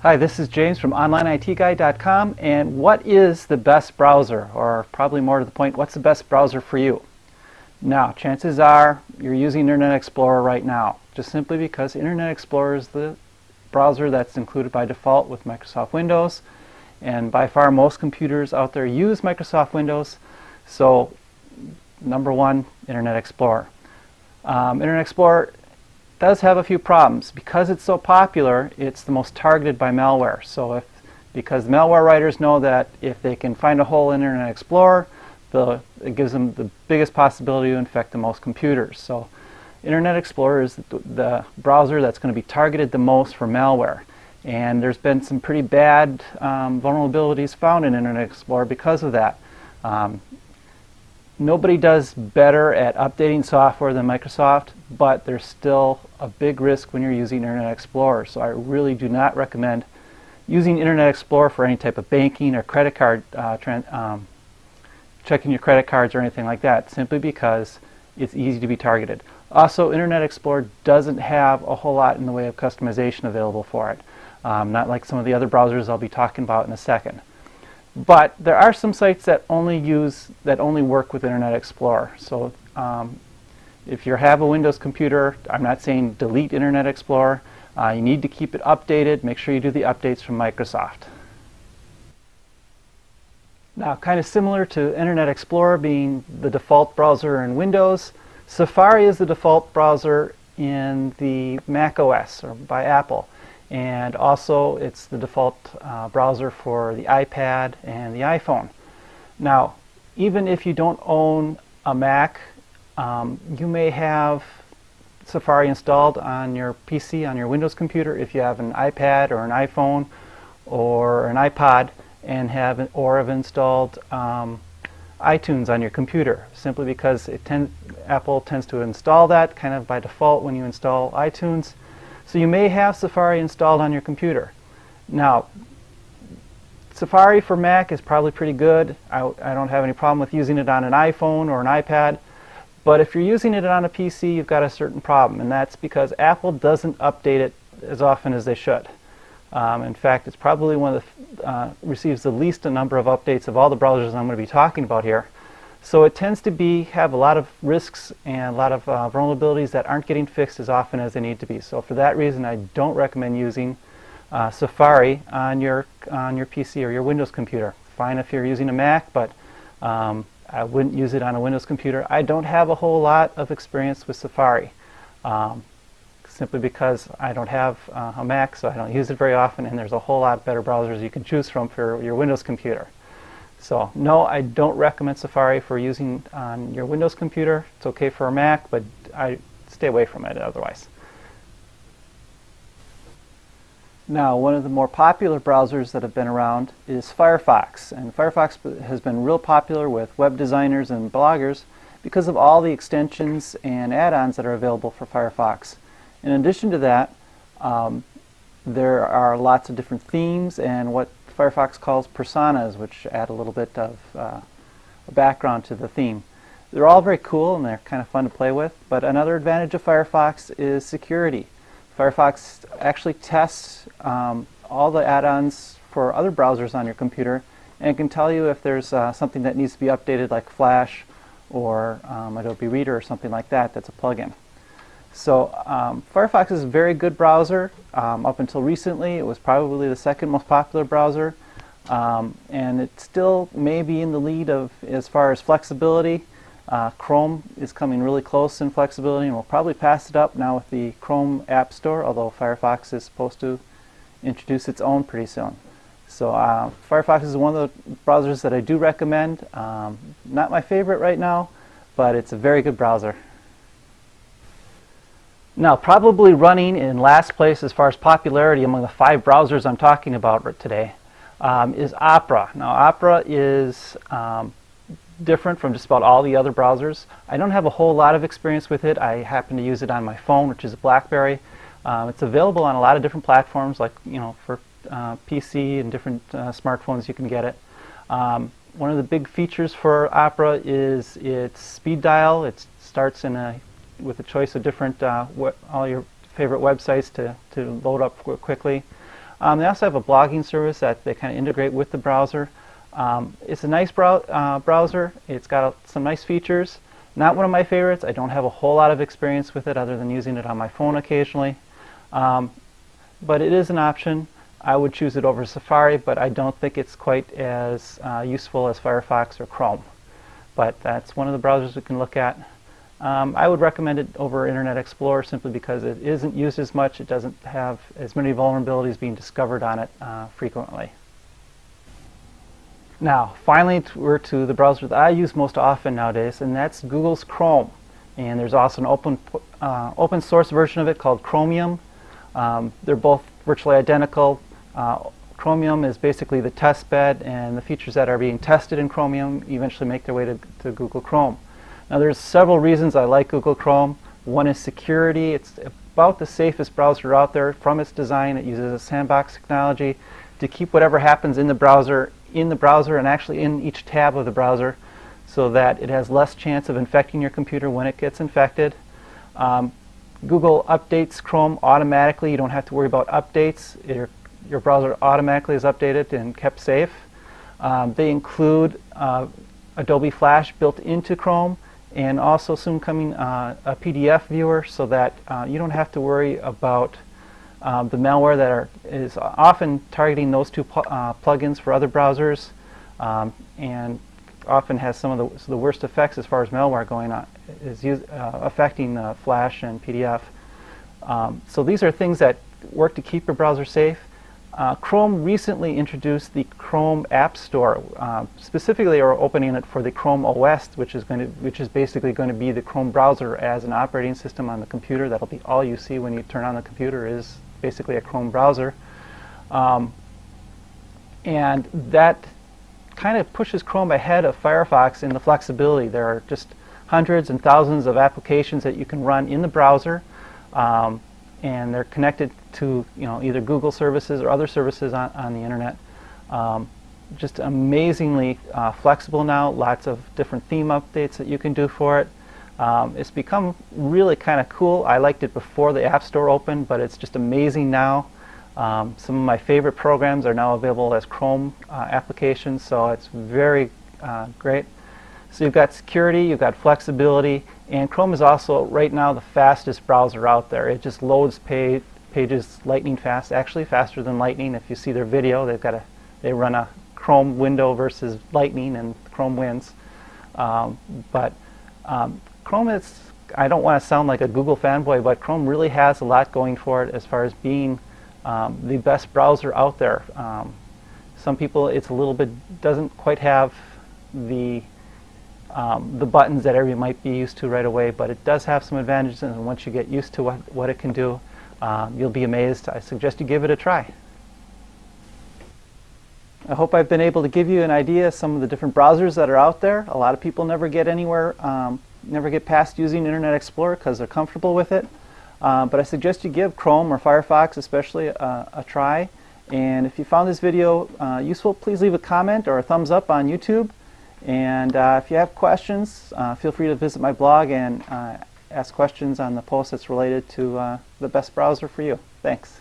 Hi, this is James from OnlineITGuide.com, and what is the best browser? Or probably more to the point, what's the best browser for you? Now, chances are you're using Internet Explorer right now, just simply because Internet Explorer is the browser that's included by default with Microsoft Windows, and by far most computers out there use Microsoft Windows, so number one, Internet Explorer. Internet Explorer does have a few problems. Because it's so popular, it's the most targeted by malware. So because malware writers know that if they can find a hole in Internet Explorer, it gives them the biggest possibility to infect the most computers. So Internet Explorer is the browser that's going to be targeted the most for malware. And there's been some pretty bad vulnerabilities found in Internet Explorer because of that. Nobody does better at updating software than Microsoft, but there's still a big risk when you're using Internet Explorer. So I really do not recommend using Internet Explorer for any type of banking or credit card, checking your credit cards or anything like that, simply because it's easy to be targeted. Also, Internet Explorer doesn't have a whole lot in the way of customization available for it, not like some of the other browsers I'll be talking about in a second. But there are some sites that only work with Internet Explorer. So if you have a Windows computer, I'm not saying delete Internet Explorer. You need to keep it updated. Make sure you do the updates from Microsoft. Now, kind of similar to Internet Explorer being the default browser in Windows, Safari is the default browser in the Mac OS or by Apple. And also it's the default browser for the iPad and the iPhone. Now, even if you don't own a Mac, you may have Safari installed on your PC, on your Windows computer, if you have an iPad or an iPhone or an iPod and have installed iTunes on your computer, simply because Apple tends to install that kind of by default when you install iTunes. So you may have Safari installed on your computer. Now, Safari for Mac is probably pretty good. I don't have any problem with using it on an iPhone or an iPad. But if you're using it on a PC, you've got a certain problem, and that's because Apple doesn't update it as often as they should. In fact, it's probably one of the receives the least number of updates of all the browsers I'm going to be talking about here. So it tends to have a lot of risks and a lot of vulnerabilities that aren't getting fixed as often as they need to be. So for that reason, I don't recommend using Safari on your PC or your Windows computer. Fine if you're using a Mac, but I wouldn't use it on a Windows computer. I don't have a whole lot of experience with Safari, simply because I don't have a Mac, so I don't use it very often, and there's a whole lot better browsers you can choose from for your Windows computer. So no, I don't recommend Safari for using on your Windows computer. It's okay for a Mac, but I stay away from it otherwise. Now, one of the more popular browsers that have been around is Firefox. And Firefox has been real popular with web designers and bloggers because of all the extensions and add-ons that are available for Firefox. In addition to that, there are lots of different themes and what Firefox calls personas, which add a little bit of a background to the theme. They're all very cool and they're kind of fun to play with, but another advantage of Firefox is security. Firefox actually tests all the add-ons for other browsers on your computer and can tell you if there's something that needs to be updated, like Flash or Adobe Reader or something like that that's a plugin. So Firefox is a very good browser. Up until recently, it was probably the second most popular browser, and it still may be in the lead as far as flexibility. Chrome is coming really close in flexibility, and we'll probably pass it up now with the Chrome App Store, although Firefox is supposed to introduce its own pretty soon. So Firefox is one of the browsers that I do recommend. Not my favorite right now, but it's a very good browser. Now, probably running in last place as far as popularity among the 5 browsers I'm talking about today is Opera. Now, Opera is different from just about all the other browsers. I don't have a whole lot of experience with it. I happen to use it on my phone, which is a BlackBerry. It's available on a lot of different platforms, like for PC and different smartphones you can get it. One of the big features for Opera is its speed dial. It starts with a choice of different all your favorite websites to load up quickly. They also have a blogging service that they kind of integrate with the browser. It's a nice browser. It's got some nice features. Not one of my favorites. I don't have a whole lot of experience with it other than using it on my phone occasionally. But it is an option. I would choose it over Safari, but I don't think it's quite as useful as Firefox or Chrome. But that's one of the browsers we can look at. I would recommend it over Internet Explorer simply because it isn't used as much. It doesn't have as many vulnerabilities being discovered on it frequently. Now, finally, we're to the browser that I use most often nowadays, and that's Google's Chrome. And there's also an open source version of it called Chromium. They're both virtually identical. Chromium is basically the test bed, and the features that are being tested in Chromium eventually make their way to Google Chrome. Now, there's several reasons I like Google Chrome. One is security. It's about the safest browser out there. From its design, it uses a sandbox technology to keep whatever happens in the browser and actually in each tab of the browser, so that it has less chance of infecting your computer when it gets infected. Google updates Chrome automatically. You don't have to worry about updates. Your browser automatically is updated and kept safe. They include Adobe Flash built into Chrome, and also soon coming a PDF viewer, so that you don't have to worry about the malware that is often targeting those two plugins for other browsers, and often has some of the worst effects as far as malware going on, affecting Flash and PDF. So these are things that work to keep your browser safe. Chrome recently introduced the Chrome App Store. Specifically, are opening it for the Chrome OS, which is basically going to be the Chrome browser as an operating system on the computer. That'll be all you see when you turn on the computer is basically a Chrome browser, and that kind of pushes Chrome ahead of Firefox in the flexibility. There are just hundreds and thousands of applications that you can run in the browser, and they're connected to either Google services or other services on the internet. Just amazingly flexible now. Lots of different theme updates that you can do for it. It's become really kind of cool. I liked it before the App Store opened, but it's just amazing now. Some of my favorite programs are now available as Chrome applications, so it's very great. So you've got security, you've got flexibility, and Chrome is also right now the fastest browser out there. It just loads pages lightning fast, actually faster than Lightning. If you see their video, they run a Chrome window versus Lightning, and Chrome wins. Chrome is, I don't want to sound like a Google fanboy, but Chrome really has a lot going for it as far as being the best browser out there. Some people, it's a little bit, doesn't quite have the buttons that everybody might be used to right away, but it does have some advantages, and once you get used to what it can do, you'll be amazed. I suggest you give it a try. I hope I've been able to give you an idea of some of the different browsers that are out there. A lot of people never get anywhere, never get past using Internet Explorer because they're comfortable with it. But I suggest you give Chrome or Firefox especially a try. And if you found this video useful, please leave a comment or a thumbs up on YouTube. And if you have questions, feel free to visit my blog and ask questions on the post that's related to the best browser for you. Thanks.